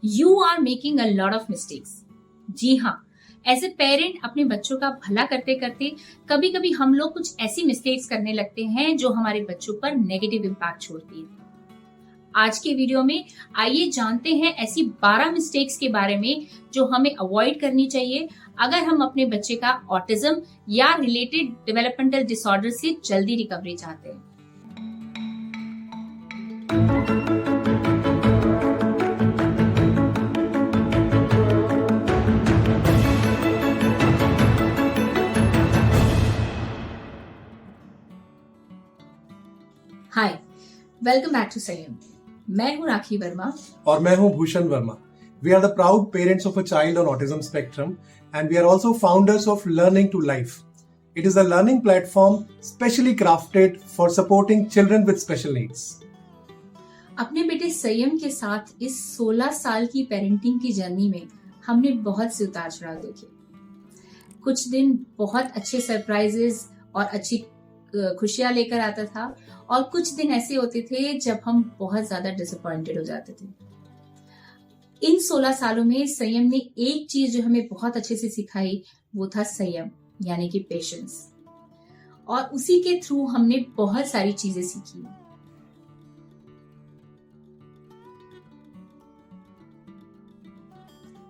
You are making a lot of mistakes. जी हाँ, as a parent अपने बच्चों का भला करते करते कभी कभी हम लोग कुछ ऐसी मिस्टेक्स करने लगते हैं जो हमारे बच्चों पर नेगेटिव इम्पैक्ट छोड़ती है। आज के वीडियो में आइए जानते हैं ऐसी 12 मिस्टेक्स के बारे में जो हमें अवॉइड करनी चाहिए अगर हम अपने बच्चे का ऑटिज्म या रिलेटेड डेवलपमेंटल डिसऑर्डर से जल्दी रिकवरी चाहते हैं। हाय, वेलकम बैक टू संयम। मैं हूं राखी वर्मा और मैं हूं Bhushan Verma. We are the proud parents of a child on autism spectrum and we are also founders of Learning to Life. It is a learning platform specially crafted for supporting children with special needs. अपने बेटे संयम के साथ इस 16 साल की parenting की journey में हमने बहुत से उतार चढ़ाव देखे। कुछ दिन बहुत अच्छे सरप्राइजेस और अच्छी खुशियां लेकर आता था और कुछ दिन ऐसे होते थे जब हम बहुत ज्यादा डिसअपॉइंटेड हो जाते थे। इन 16 सालों में संयम ने एक चीज जो हमें बहुत अच्छे से सिखाई वो था संयम, यानी कि पेशेंस, और उसी के थ्रू हमने बहुत सारी चीजें सीखी।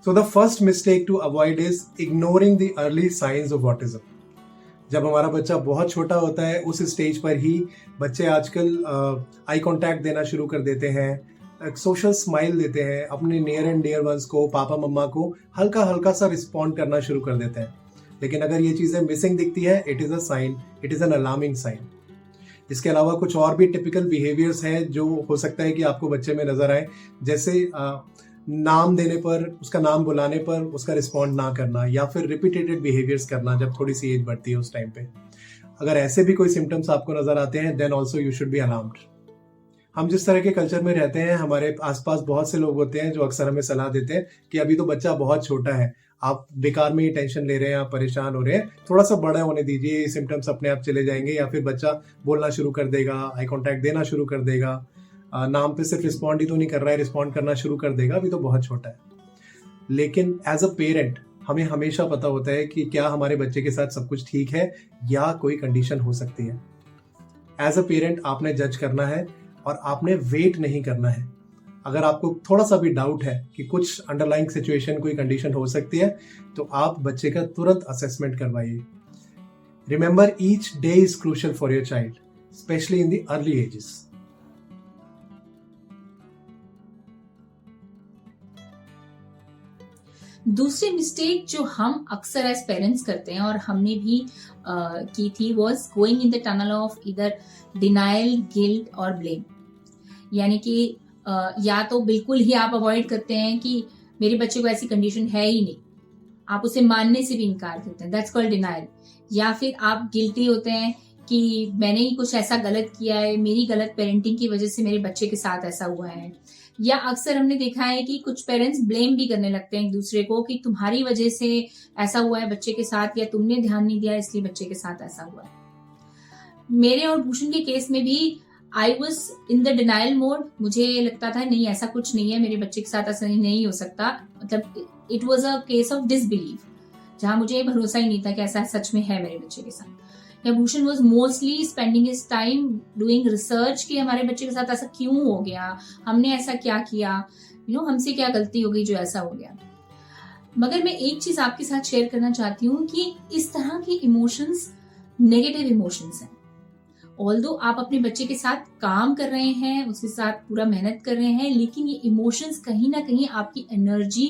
So the first mistake to avoid is ignoring the early signs of autism. जब हमारा बच्चा बहुत छोटा होता है उस स्टेज पर ही बच्चे आजकल आई कांटेक्ट देना शुरू कर देते हैं, सोशल स्माइल देते हैं, अपने नियर एंड डियर वंस को, पापा मम्मा को हल्का हल्का सा रिस्पॉन्ड करना शुरू कर देते हैं। लेकिन अगर ये चीज़ें मिसिंग दिखती है, it is a sign, it is an alarming sign. इसके अलावा कुछ और भी टिपिकल बिहेवियर्स हैं जो हो सकता है कि आपको बच्चे में नजर आए, जैसे नाम देने पर, उसका नाम बुलाने पर उसका रिस्पॉन्ड ना करना, या फिर रिपीटेटेड बिहेवियर्स करना जब थोड़ी सी एज बढ़ती है उस टाइम पे। अगर ऐसे भी कोई सिम्टम्स आपको नजर आते हैं then also you should be alarmed. हम जिस तरह के कल्चर में रहते हैं, हमारे आसपास बहुत से लोग होते हैं जो अक्सर हमें सलाह देते हैं कि अभी तो बच्चा बहुत छोटा है, आप बेकार में ही टेंशन ले रहे हैं, आप परेशान हो रहे हैं, थोड़ा सा बड़ा होने दीजिए, ये सिम्टम्स अपने आप चले जाएंगे, या फिर बच्चा बोलना शुरू कर देगा, आई कॉन्टैक्ट देना शुरू कर देगा, नाम पे सिर्फ रिस्पॉन्ड ही तो नहीं कर रहा है, रिस्पॉन्ड करना शुरू कर देगा, अभी तो बहुत छोटा है। लेकिन एज अ पेरेंट हमें हमेशा पता होता है कि क्या हमारे बच्चे के साथ सब कुछ ठीक है या कोई कंडीशन हो सकती है। एज अ पेरेंट आपने जज करना है और आपने वेट नहीं करना है। अगर आपको थोड़ा सा भी डाउट है कि कुछ अंडरलाइंग सिचुएशन, कोई कंडीशन हो सकती है, तो आप बच्चे का तुरंत असेसमेंट करवाइए। Remember, each day is crucial for your child, specially in the early ages. दूसरी मिस्टेक जो हम अक्सर एज पेरेंट्स करते हैं और हमने भी की थी was going in the tunnel of इधर डिनायल, गिल्ट और ब्लेम। यानी कि या तो बिल्कुल ही आप अवॉइड करते हैं कि मेरे बच्चे को ऐसी कंडीशन है ही नहीं, आप उसे मानने से भी इनकार करते हैं, दैट्स कॉल्ड डिनायल। या फिर आप गिल्टी होते हैं कि मैंने ही कुछ ऐसा गलत किया है, मेरी गलत पेरेंटिंग की वजह से मेरे बच्चे के साथ ऐसा हुआ है। या अक्सर हमने देखा है कि कुछ पेरेंट्स ब्लेम भी करने लगते हैं एक दूसरे को कि तुम्हारी वजह से ऐसा हुआ है बच्चे के साथ, या तुमने ध्यान नहीं दिया इसलिए बच्चे के साथ ऐसा हुआ है। मेरे और भूषण के केस में भी I was in the denial mode. मुझे लगता था नहीं, ऐसा कुछ नहीं है, मेरे बच्चे के साथ ऐसा नहीं हो सकता। मतलब it was a case of disbelief, जहां मुझे भरोसा ही नहीं था कि ऐसा सच में है मेरे बच्चे के साथ। या Bhushan was mostly spending his time doing research कि हमारे बच्चे के साथ ऐसा क्यों हो गया, हमने ऐसा क्या किया, हमसे क्या गलती हो गई जो ऐसा हो गया। मगर मैं एक चीज आपके साथ शेयर करना चाहती हूँ कि इस तरह की इमोशंस नेगेटिव इमोशंस हैं। ऑल्दो आप अपने बच्चे के साथ काम कर रहे हैं, उसके साथ पूरा मेहनत कर रहे हैं, लेकिन ये इमोशंस कहीं ना कहीं आपकी एनर्जी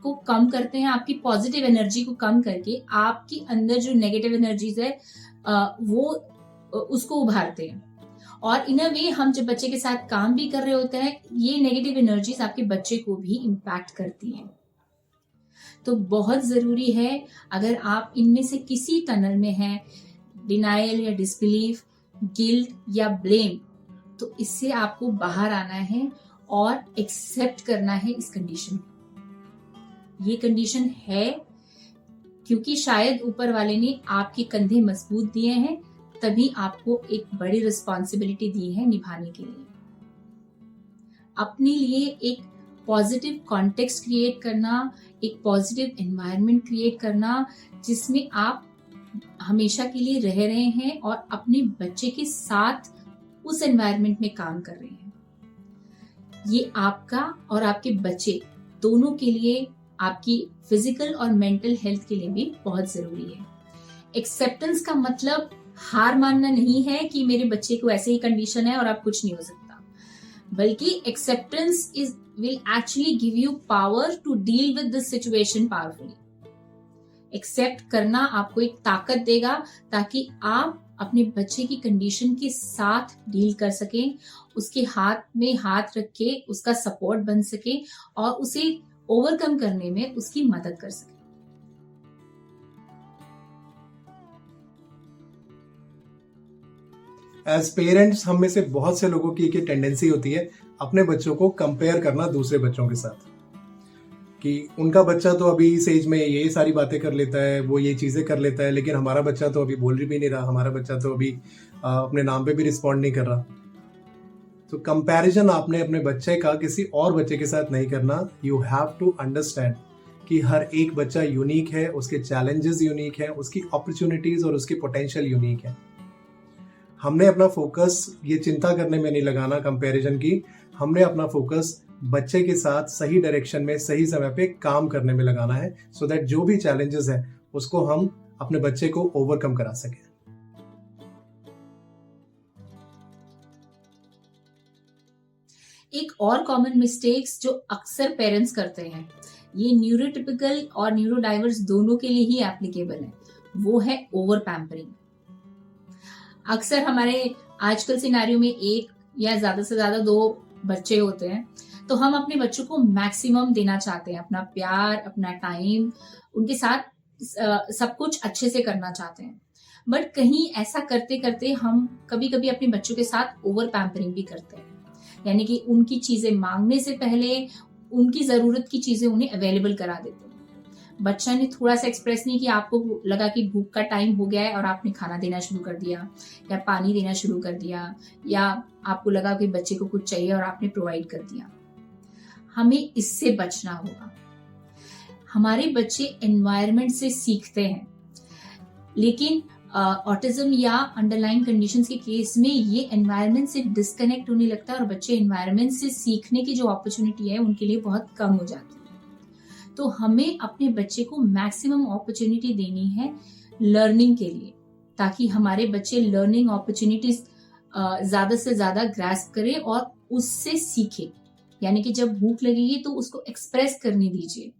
को कम करते हैं, आपकी पॉजिटिव एनर्जी को कम करके आपके अंदर जो नेगेटिव एनर्जीज है वो उसको उभारते हैं। और इन अ वे हम जब बच्चे के साथ काम भी कर रहे होते हैं, ये नेगेटिव एनर्जीज आपके बच्चे को भी इम्पैक्ट करती हैं। तो बहुत जरूरी है, अगर आप इनमें से किसी टनल में हैं, डिनायल या डिसबिलीफ, गिल्ट या ब्लेम, तो इससे आपको बाहर आना है और एक्सेप्ट करना है इस कंडीशन को। ये कंडीशन है क्योंकि शायद ऊपर वाले ने आपके कंधे मजबूत दिए हैं, तभी आपको एक बड़ी रिस्पॉन्सिबिलिटी दी है निभाने के लिए। अपने लिए एक पॉजिटिव कॉन्टेक्स्ट क्रिएट करना, एक पॉजिटिव एनवायरनमेंट क्रिएट करना जिसमें आप हमेशा के लिए रह रहे हैं और अपने बच्चे के साथ उस एनवायरनमेंट में काम कर रहे हैं। ये आपका और आपके बच्चे दोनों के लिए, आपकी फिजिकल और मेंटल हेल्थ के लिए भी बहुत जरूरी है। एक्सेप्टेंस का मतलब हार मानना नहीं है कि मेरे बच्चे को ऐसे ही कंडीशन है और अब कुछ नहीं हो सकता, बल्कि acceptance is will actually give you power to deal with this situation powerfully. Accept करना आपको एक ताकत देगा ताकि आप अपने बच्चे की कंडीशन के साथ डील कर सकें, उसके हाथ में हाथ रख के उसका सपोर्ट बन सके और उसे ओवरकम करने में उसकी मदद कर सके। एज पेरेंट्स हम में से बहुत से लोगों की एक टेंडेंसी होती है अपने बच्चों को कंपेयर करना दूसरे बच्चों के साथ, कि उनका बच्चा तो अभी इस एज में ये सारी बातें कर लेता है, वो ये चीज़ें कर लेता है, लेकिन हमारा बच्चा तो अभी बोल भी नहीं रहा, हमारा बच्चा तो अभी अपने नाम पे भी रिस्पॉन्ड नहीं कर रहा। तो कंपैरिजन आपने अपने बच्चे का किसी और बच्चे के साथ नहीं करना। यू हैव टू अंडरस्टैंड कि हर एक बच्चा यूनिक है, उसके चैलेंजेस यूनिक है, उसकी अपॉर्चुनिटीज और उसकी पोटेंशियल यूनिक है। हमने अपना फोकस ये चिंता करने में नहीं लगाना कंपैरिजन की, हमने अपना फोकस बच्चे के साथ सही डायरेक्शन में सही समय पे काम करने में लगाना है, सो दैट जो भी चैलेंजेस है उसको हम अपने बच्चे को ओवरकम करा सकें। एक और कॉमन मिस्टेक्स जो अक्सर पेरेंट्स करते हैं, ये न्यूरोटिपिकल और न्यूरोडाइवर्स दोनों के लिए ही एप्लीकेबल है, वो है ओवर पैम्परिंग। अक्सर हमारे आजकल सिनेरियो में एक या ज्यादा से ज्यादा 2 बच्चे होते हैं, तो हम अपने बच्चों को मैक्सिमम देना चाहते हैं, अपना प्यार, अपना टाइम, उनके साथ सब कुछ अच्छे से करना चाहते हैं। बट कहीं ऐसा करते करते हम कभी कभी अपने बच्चों के साथ ओवर पैम्परिंग भी करते हैं, यानी कि उनकी चीजें मांगने से पहले उनकी जरूरत की चीजें उन्हें अवेलेबल करा देते हैं। बच्चा ने थोड़ा सा एक्सप्रेस नहीं किया, आपको लगा कि भूख का टाइम हो गया है और आपने खाना देना शुरू कर दिया या पानी देना शुरू कर दिया, या आपको लगा कि बच्चे को कुछ चाहिए और आपने प्रोवाइड कर दिया। हमें इससे बचना होगा। हमारे बच्चे एनवायरनमेंट से सीखते हैं, लेकिन ऑटिज्म या अंडरलाइन कंडीशंस के केस में ये एनवायरनमेंट से डिस्कनेक्ट होने लगता है और बच्चे एनवायरनमेंट से सीखने की जो अपॉर्चुनिटी है उनके लिए बहुत कम हो जाती है। तो हमें अपने बच्चे को मैक्सिमम अपॉर्चुनिटी देनी है लर्निंग के लिए, ताकि हमारे बच्चे लर्निंग अपॉर्चुनिटीज ज्यादा से ज्यादा ग्रास्प करें और उससे सीखे। यानी कि जब भूख लगेगी तो उसको एक्सप्रेस करने दीजिए,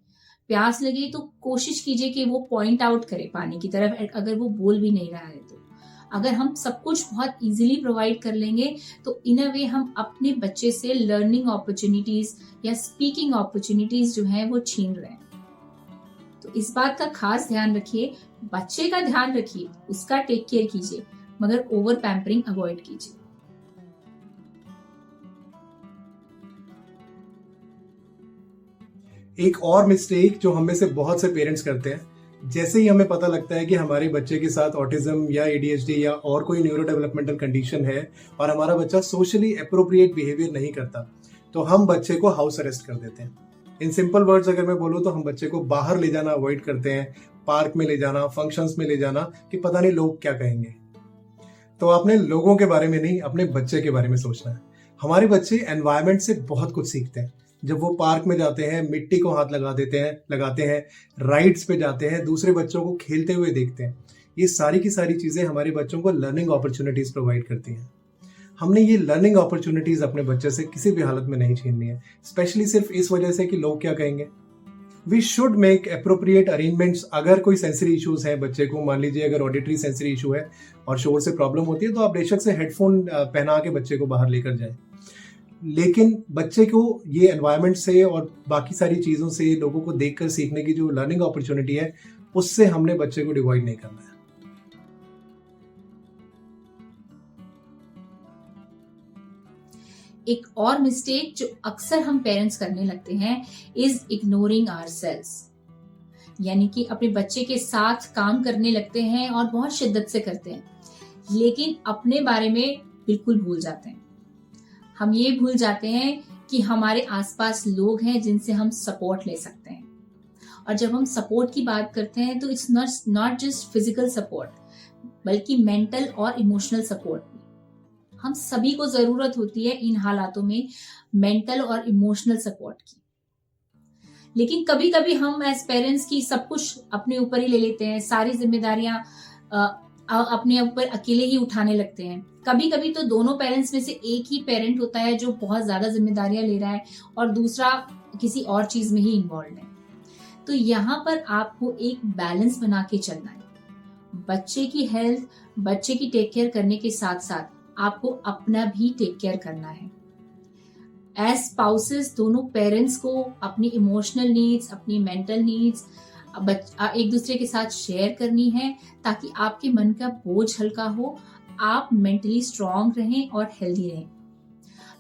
प्यास लगे तो कोशिश कीजिए कि वो पॉइंट आउट करे पानी की तरफ, अगर वो बोल भी नहीं रहा है तो। अगर हम सब कुछ बहुत इजीली प्रोवाइड कर लेंगे तो इन अ वे हम अपने बच्चे से लर्निंग अपॉर्चुनिटीज या स्पीकिंग अपॉर्चुनिटीज जो है वो छीन रहे हैं। तो इस बात का खास ध्यान रखिए, बच्चे का ध्यान रखिए, उसका टेक केयर कीजिए, मगर ओवर पैम्परिंग अवॉइड कीजिए। एक और मिस्टेक जो हम में से बहुत से पेरेंट्स करते हैं, जैसे ही हमें पता लगता है कि हमारे बच्चे के साथ ऑटिज्म या ADHD या और कोई न्यूरो डेवलपमेंटल कंडीशन है और हमारा बच्चा सोशली एप्रोप्रिएट बिहेवियर नहीं करता, तो हम बच्चे को हाउस अरेस्ट कर देते हैं। इन सिंपल वर्ड्स अगर मैं बोलूँ तो हम बच्चे को बाहर ले जाना अवॉइड करते हैं, पार्क में ले जाना, फंक्शंस में ले जाना, कि पता नहीं लोग क्या कहेंगे। तो आपने लोगों के बारे में नहीं, अपने बच्चे के बारे में सोचना है। हमारे बच्चे एनवायरनमेंट से बहुत कुछ सीखते हैं। जब वो पार्क में जाते हैं, मिट्टी को हाथ लगाते हैं, राइड्स पे जाते हैं, दूसरे बच्चों को खेलते हुए देखते हैं, ये सारी की सारी चीजें हमारे बच्चों को लर्निंग अपॉर्चुनिटीज प्रोवाइड करती हैं। हमने ये लर्निंग अपॉर्चुनिटीज अपने बच्चे से किसी भी हालत में नहीं छीननी है, स्पेशली सिर्फ इस वजह से कि लोग क्या कहेंगे। We should make appropriate arrangements. अगर कोई सेंसरी इश्यूज है बच्चे को, मान लीजिए अगर ऑडिटरी सेंसरी इशू है और शोर से प्रॉब्लम होती है, तो आप बेशक से हेडफोन पहना के बच्चे को बाहर लेकर जाएं, लेकिन बच्चे को ये एनवायरनमेंट से और बाकी सारी चीज़ों से, लोगों को देखकर सीखने की जो लर्निंग अपॉर्चुनिटी है, उससे हमने बच्चे को डिवाइड नहीं करना है। एक और मिस्टेक जो अक्सर हम पेरेंट्स करने लगते हैं इज इग्नोरिंग आवरसेल्व्स, यानी कि अपने बच्चे के साथ काम करने लगते हैं और बहुत शिद्दत से करते हैं, लेकिन अपने बारे में बिल्कुल भूल जाते हैं। हम ये भूल जाते हैं कि हमारे आसपास लोग हैं जिनसे हम सपोर्ट ले सकते हैं। और जब हम सपोर्ट की बात करते हैं तो it's not just physical support, बल्कि मेंटल और इमोशनल सपोर्ट भी। हम सभी को जरूरत होती है इन हालातों में मेंटल और इमोशनल सपोर्ट की। लेकिन कभी कभी हम एज पेरेंट्स की सब कुछ अपने ऊपर ही ले लेते हैं, सारी जिम्मेदारियां अपने ऊपर अकेले ही उठाने लगते हैं। कभी कभी तो दोनों पेरेंट्स में से एक ही पेरेंट होता है जो बहुत ज्यादा जिम्मेदारियां ले रहा है और दूसरा किसी और चीज में ही इन्वॉल्व है। तो यहाँ पर आपको एक बैलेंस बना के चलना है। बच्चे की हेल्थ, बच्चे की टेक केयर करने के साथ साथ आपको अपना भी टेक केयर करना है। एज स्पाउसेस दोनों पेरेंट्स को अपनी इमोशनल नीड्स, अपनी मेंटल नीड्स एक दूसरे के साथ शेयर करनी है, ताकि आपके मन का बोझ हल्का हो, आप मेंटली स्ट्रांग रहें और हेल्दी रहें।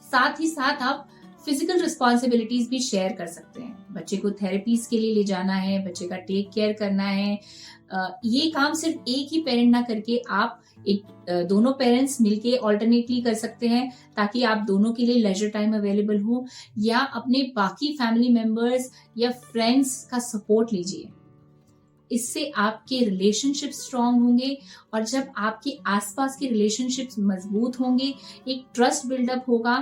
साथ ही साथ आप फिजिकल रिस्पॉन्सिबिलिटीज भी शेयर कर सकते हैं। बच्चे को थेरेपीज के लिए ले जाना है, बच्चे का टेक केयर करना है। ये काम सिर्फ एक ही पेरेंट ना करके आप दोनों पेरेंट्स मिलके ऑल्टरनेटली कर सकते हैं, ताकि आप दोनों के लिए लेजर टाइम अवेलेबल हो, या अपने बाकी फैमिली मेंबर्स या फ्रेंड्स का सपोर्ट लीजिए। इससे आपके रिलेशनशिप स्ट्रांग होंगे, और जब आपके आसपास के रिलेशनशिप्स मजबूत होंगे, एक ट्रस्ट बिल्डअप होगा,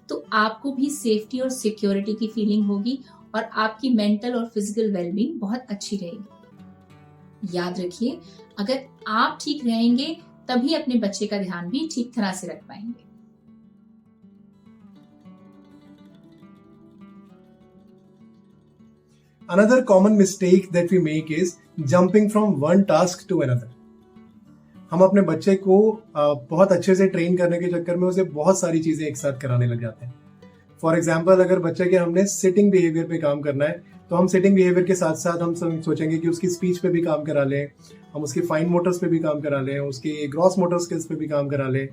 तो आपको भी सेफ्टी और सिक्योरिटी की फीलिंग होगी और आपकी मेंटल और फिजिकल वेलबींग बहुत अच्छी रहेगी। याद रखिए, अगर आप ठीक रहेंगे तभी अपने बच्चे का ध्यान भी ठीक तरह से रख पाएंगे। Another common mistake that we make is jumping from one task to another. हम अपने बच्चे को बहुत अच्छे से ट्रेन करने के चक्कर में उसे बहुत सारी चीजें एक साथ कराने लग जाते हैं। फॉर एग्जाम्पल, अगर बच्चे के हमने सिटिंग बिहेवियर पे काम करना है, तो हम सिटिंग बिहेवियर के साथ साथ हम सोचेंगे कि उसकी स्पीच पे भी काम करा लें, हम उसकी फाइन मोटर्स पे भी काम करा लें, उसके ग्रॉस मोटर स्किल्स पे भी काम करा लें।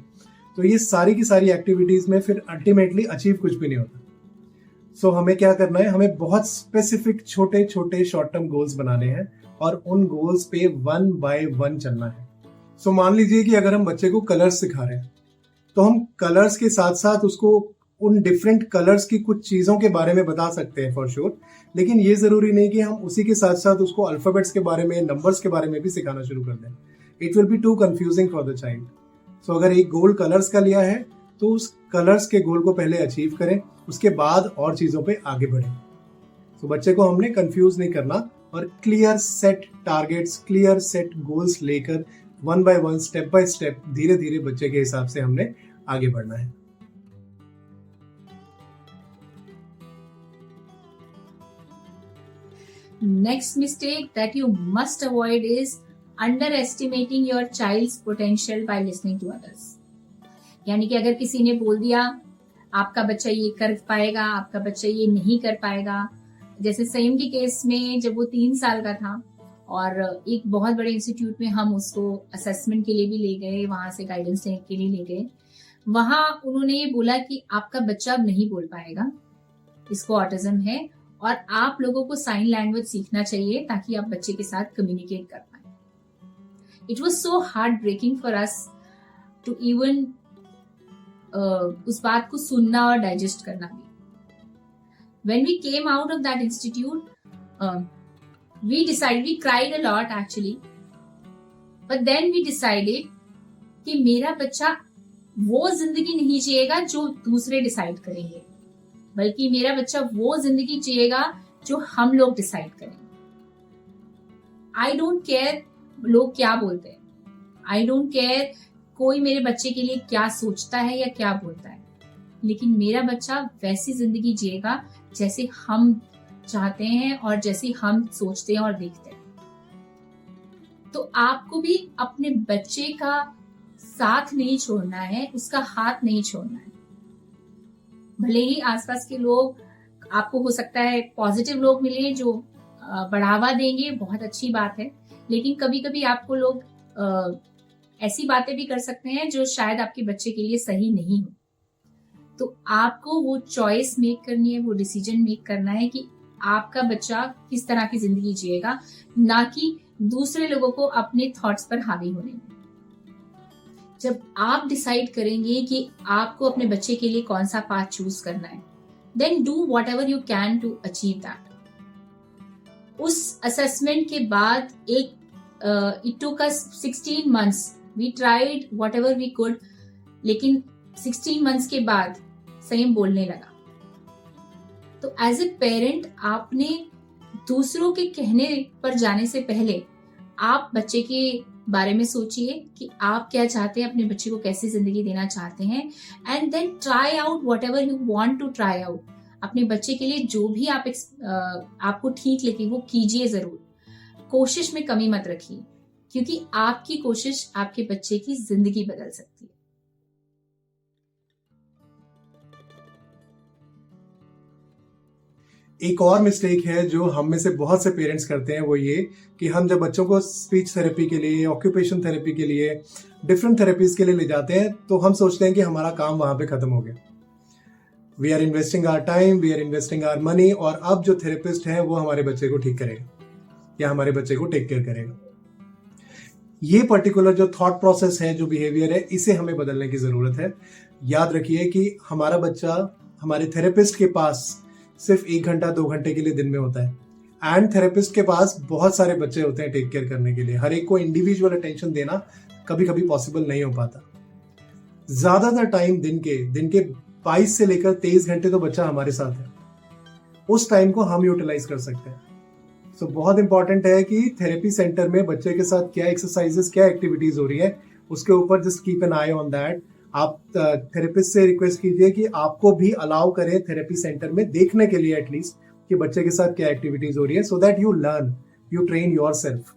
तो ये सारी की सारी एक्टिविटीज में फिर अल्टीमेटली अचीव कुछ भी नहीं होता। सो हमें क्या करना है, हमें बहुत स्पेसिफिक छोटे छोटे शॉर्ट टर्म गोल्स बनाने हैं और उन गोल्स पे 1 बाय 1 चलना है। सो मान लीजिए कि अगर हम बच्चे को कलर्स सिखा रहे हैं, तो हम कलर्स के साथ साथ उसको उन डिफरेंट कलर्स की कुछ चीजों के बारे में बता सकते हैं फॉर श्योर, लेकिन ये जरूरी नहीं कि हम उसी के साथ साथ उसको अल्फाबेट्स के बारे में, नंबर्स के बारे में भी सिखाना शुरू कर दें। It will be too confusing for the child. So अगर एक गोल कलर्स का लिया है, तो उस कलर्स के गोल को पहले अचीव करें, उसके बाद और चीजों पे आगे बढ़ें। तो बच्चे को हमने कंफ्यूज नहीं करना और clear set targets, clear set goals लेकर 1 बाय 1 स्टेप बाय स्टेप धीरे धीरे बच्चे के हिसाब से हमने आगे बढ़ना है। Next mistake that you must avoid is underestimating your child's potential by listening to others. यानी कि अगर किसी ने बोल दिया आपका बच्चा ये कर पाएगा, आपका बच्चा ये नहीं कर पाएगा। जैसे सईम के केस में जब वो 3 साल का था और एक बहुत बड़े इंस्टीट्यूट में हम उसको असेसमेंट के लिए भी ले गए, वहां से गाइडेंस लेने के लिए ले गए। वहां उन्होंने ये बोला कि आपका बच्चा अब नहीं बोल पाएगा, इसको ऑटिज्म है और आप लोगों को साइन लैंग्वेज सीखना चाहिए ताकि आप बच्चे के साथ कम्युनिकेट कर पाए। It was so heartbreaking for us to even उस बात को सुनना और डाइजेस्ट करना भी। When we came out of that institute, we cried a lot actually, but then we decided कि मेरा बच्चा वो जिंदगी नहीं जिएगा जो दूसरे डिसाइड करेंगे, बल्कि मेरा बच्चा वो जिंदगी जिएगा जो हम लोग डिसाइड करेंगे। आई डोंट केयर लोग क्या बोलते हैं, आई डोंट केयर कोई मेरे बच्चे के लिए क्या सोचता है या क्या बोलता है, लेकिन मेरा बच्चा वैसी जिंदगी जिएगा जैसे हम चाहते हैं और जैसे हम सोचते हैं और देखते हैं। तो आपको भी अपने बच्चे का साथ नहीं छोड़ना है, उसका हाथ नहीं छोड़ना है। भले ही आसपास के लोग आपको हो सकता है पॉजिटिव लोग मिले जो बढ़ावा देंगे, बहुत अच्छी बात है, लेकिन कभी कभी आपको लोग ऐसी बातें भी कर सकते हैं जो शायद आपके बच्चे के लिए सही नहीं हो। तो आपको वो चॉइस मेक करनी है, वो डिसीजन मेक करना है कि आपका बच्चा किस तरह की जिंदगी जिएगा, ना कि दूसरे लोगों को अपने थॉट्स पर हावी होने में। जब आप डिसाइड करेंगे कि आपको अपने बच्चे के लिए कौन सा पाथ चूज करना है, then do whatever you can to achieve that. उस assessment के बाद it took us 16 months. We tried whatever we could, लेकिन 16 months के बाद संयम बोलने लगा. तो एज ए पेरेंट आपने दूसरों के कहने पर जाने से पहले आप बच्चे के बारे में सोचिए कि आप क्या चाहते हैं, अपने बच्चे को कैसी जिंदगी देना चाहते हैं, and then try out whatever you want to try out. अपने बच्चे के लिए जो भी आपको ठीक लगे वो कीजिए जरूर. कोशिश में कमी मत रखिए, क्योंकि आपकी कोशिश आपके बच्चे की जिंदगी बदल सकती है. एक और मिस्टेक है जो हम में से बहुत से पेरेंट्स करते हैं, वो ये कि हम जब बच्चों को स्पीच थेरेपी के लिए, ऑक्यूपेशन थेरेपी के लिए, डिफरेंट थेरेपीज के लिए ले जाते हैं तो हम सोचते हैं कि हमारा काम वहां पे खत्म हो गया. We are investing our time, we are investing our money, और अब जो थेरेपिस्ट है वो हमारे बच्चे को ठीक करेगा या हमारे बच्चे को टेक केयर करेगा. ये पर्टिकुलर जो थॉट प्रोसेस है, जो बिहेवियर है, इसे हमें बदलने की जरूरत है. याद रखिए कि हमारा बच्चा हमारे थेरेपिस्ट के पास सिर्फ 1 घंटा 2 घंटे के लिए दिन में होता है, एंड थेरेपिस्ट के पास बहुत सारे बच्चे होते हैं टेक केयर करने के लिए. हर एक को इंडिविजुअल अटेंशन देना कभी कभी पॉसिबल नहीं हो पाता. ज्यादातर टाइम दिन के 22 से लेकर 23 घंटे तो बच्चा हमारे साथ है. उस टाइम को हम यूटिलाइज कर सकते हैं. तो बहुत इंपॉर्टेंट है कि थेरेपी सेंटर में बच्चे के साथ क्या एक्सरसाइजेस, क्या एक्टिविटीज हो रही है, उसके ऊपर just keep an I on that. आप थेरेपिस्ट से रिक्वेस्ट कीजिए कि आपको भी अलाउ करें थेरेपी सेंटर में देखने के लिए एटलीस्ट कि बच्चे के साथ क्या एक्टिविटीज हो रही है, so that you learn, you train yourself.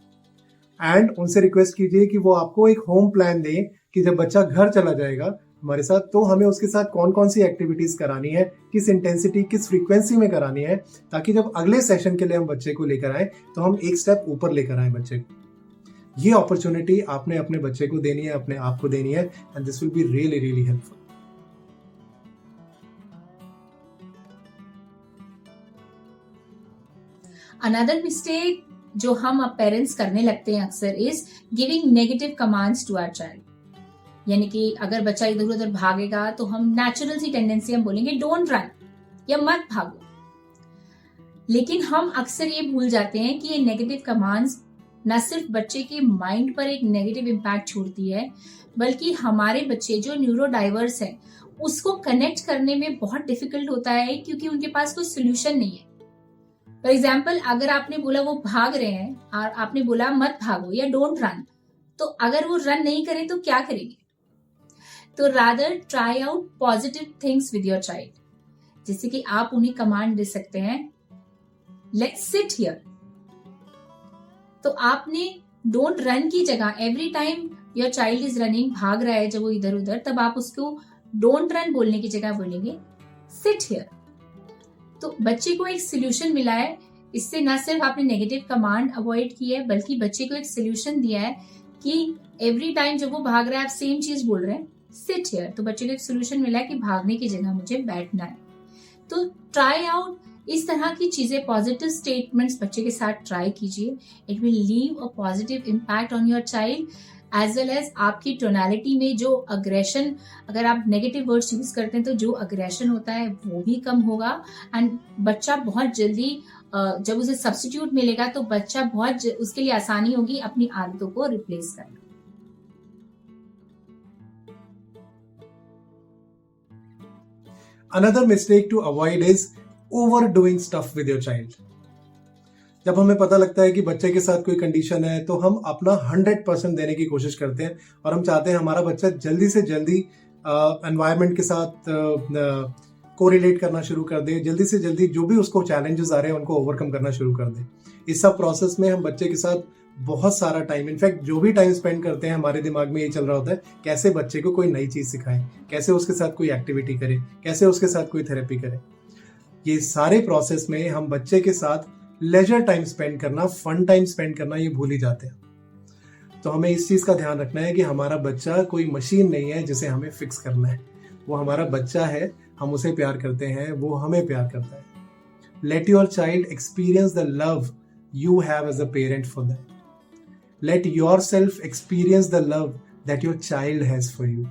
And उनसे रिक्वेस्ट कीजिए कि वो आपको एक होम प्लान दें कि जब बच्चा घर चला जाएगा हमारे साथ तो हमें उसके साथ कौन कौन सी एक्टिविटीज करानी है, किस इंटेंसिटी, किस फ्रीक्वेंसी में करानी है, ताकि जब अगले सेशन के लिए हम बच्चे को लेकर आए तो हम एक स्टेप ऊपर लेकर आए बच्चे को. ये अपॉर्चुनिटी आपने अपने बच्चे को देनी है, अपने आप को देनी है, and this will be really really helpful. Another mistake जो हम अब पेरेंट्स करने लगते हैं अक्सर is giving negative commands to our child. यानी कि अगर बच्चा इधर उधर भागेगा तो हम नेचुरल सी टेंडेंसी हम बोलेंगे डोंट रन या मत भागो. लेकिन हम अक्सर ये भूल जाते हैं कि ये नेगेटिव कमांड्स न सिर्फ बच्चे के माइंड पर एक नेगेटिव इम्पैक्ट छोड़ती है, बल्कि हमारे बच्चे जो न्यूरो डाइवर्स है उसको कनेक्ट करने में बहुत डिफिकल्ट होता है, क्योंकि उनके पास कोई सोल्यूशन नहीं है. फॉर एग्जाम्पल, अगर आपने बोला वो भाग रहे हैं और आपने बोला मत भागो या डोंट रन, तो अगर वो रन नहीं करें तो क्या करेंगे? तो rather try out positive things with your child. जैसे कि आप उन्हें कमांड दे सकते हैं, लेट्स सिट हियर. तो आपने डोंट रन की जगह every time your child is running, भाग रहा है जब वो इधर उधर, तब आप उसको डोंट रन बोलने की जगह बोलेंगे सिट हियर. तो बच्चे को एक सोल्यूशन मिला है. इससे ना सिर्फ आपने नेगेटिव कमांड अवॉइड की है, बल्कि बच्चे को एक सोल्यूशन दिया है कि एवरी टाइम जब वो भाग रहा है आप सेम चीज बोल रहे हैं सिट हियर. तो बच्चे को एक सोल्यूशन मिला है कि भागने की जगह मुझे बैठना है. तो ट्राई आउट इस तरह की चीजें, पॉजिटिव स्टेटमेंट्स बच्चे के साथ ट्राई कीजिए. It will leave a positive impact on your child, as well as आपकी टोनैलिटी में जो अग्रेशन, अगर आप नेगेटिव वर्ड्स यूज करते हैं तो जो अग्रेशन होता है वो भी कम होगा. एंड बच्चा बहुत जल्दी जब उसे सब्स्टिट्यूट मिलेगा तो बच्चा बहुत उसके लिए आसानी होगी अपनी आदतों को रिप्लेस करना. Another mistake to avoid is overdoing stuff with your child. जब हमें पता लगता है कि बच्चे के साथ कोई कंडीशन है तो हम अपना 100% देने की कोशिश करते हैं और हम चाहते हैं हमारा बच्चा जल्दी से जल्दी एनवायरनमेंट के साथ कोरिलेट करना शुरू कर दे, जल्दी से जल्दी जो भी उसको चैलेंजेस आ रहे हैं उनको ओवरकम करना शुरू कर दे. इस सब प्रोसेस में हम बच्चे के साथ बहुत सारा टाइम, इनफैक्ट जो भी टाइम स्पेंड करते हैं हमारे दिमाग में ये चल रहा होता है कैसे बच्चे को कोई नई चीज सिखाएं, कैसे उसके साथ कोई एक्टिविटी करे, कैसे उसके साथ कोई थेरेपी करे. ये सारे प्रोसेस में हम बच्चे के साथ लेजर टाइम स्पेंड करना, फन टाइम स्पेंड करना ये भूल ही जाते हैं. तो हमें इस चीज का ध्यान रखना है कि हमारा बच्चा कोई मशीन नहीं है जिसे हमें फिक्स करना है. वो हमारा बच्चा है, हम उसे प्यार करते हैं, वो हमें प्यार करता है. Let your child experience the love you have as a parent for them. Let yourself experience the love that your child has for you.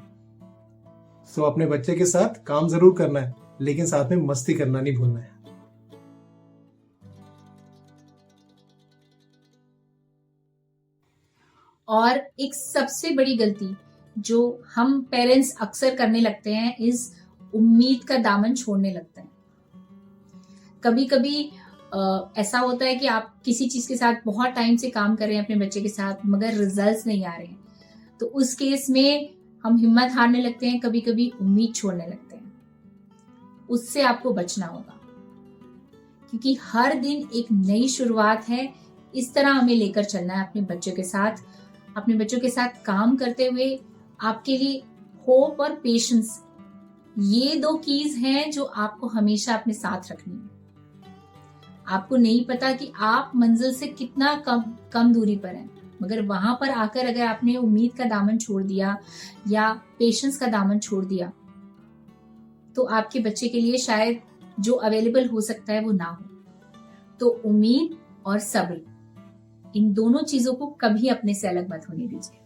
So अपने बच्चे के साथ काम जरूर करना है, लेकिन साथ में मस्ती करना नहीं भूलना है। और एक सबसे बड़ी गलती जो हम पेरेंट्स अक्सर करने लगते हैं इज उम्मीद का दामन छोड़ने लगते हैं। कभी कभी ऐसा होता है कि आप किसी चीज के साथ बहुत टाइम से काम कर रहे हैं अपने बच्चे के साथ, मगर रिजल्ट्स नहीं आ रहे हैं, तो उस केस में हम हिम्मत हारने लगते हैं, कभी कभी उम्मीद छोड़ने लगते हैं। उससे आपको बचना होगा, क्योंकि हर दिन एक नई शुरुआत है। इस तरह हमें लेकर चलना है अपने बच्चों के साथ। अपने बच्चों के साथ काम करते हुए आपके लिए होप और पेशेंस, ये 2 कीज हैं जो आपको हमेशा अपने साथ रखनी है। आपको नहीं पता कि आप मंजिल से कितना कम दूरी पर हैं, मगर वहां पर आकर अगर आपने उम्मीद का दामन छोड़ दिया या पेशेंस का दामन छोड़ दिया, तो आपके बच्चे के लिए शायद जो अवेलेबल हो सकता है वो ना हो। तो उम्मीद और सब्र, इन दोनों चीजों को कभी अपने से अलग मत होने दीजिए।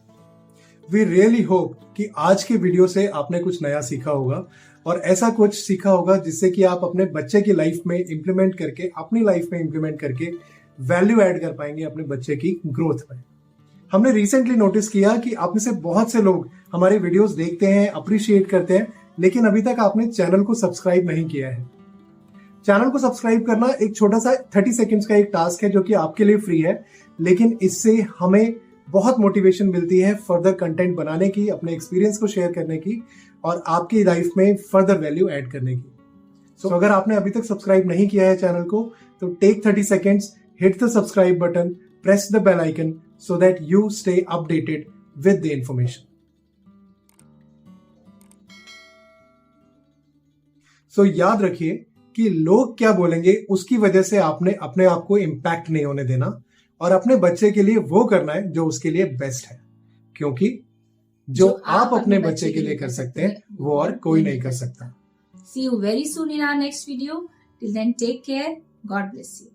वी रियली होप कि आज की वीडियो से आपने कुछ नया सीखा होगा, और ऐसा कुछ सीखा होगा जिससे कि आप अपने बच्चे की लाइफ में इंप्लीमेंट करके, अपनी लाइफ में इंप्लीमेंट करके वैल्यू ऐड कर पाएंगे अपने बच्चे की ग्रोथ में। हमने रिसेंटली नोटिस किया कि आप में से बहुत से लोग हमारे वीडियोस देखते हैं, अप्रिशिएट करते हैं, लेकिन अभी तक आपने चैनल को सब्सक्राइब नहीं किया है। चैनल को सब्सक्राइब करना एक छोटा सा 30 सेकंड्स का एक टास्क है जो कि आपके लिए फ्री है, लेकिन इससे हमें बहुत मोटिवेशन मिलती है फर्दर कंटेंट बनाने की, अपने एक्सपीरियंस को शेयर करने की और आपकी लाइफ में फर्दर वैल्यू ऐड करने की। सो अगर आपने अभी तक सब्सक्राइब नहीं किया है चैनल को, तो take 30 seconds, hit the subscribe button, press the bell icon so that you stay updated with the information. So याद रखिए कि लोग क्या बोलेंगे उसकी वजह से आपने अपने आप को इम्पैक्ट नहीं होने देना, और अपने बच्चे के लिए वो करना है जो उसके लिए बेस्ट है, क्योंकि जो आप अपने बच्चे के लिए कर सकते हैं वो और कोई नहीं कर सकता। See you very soon in our next video. Till then, take care. God bless you.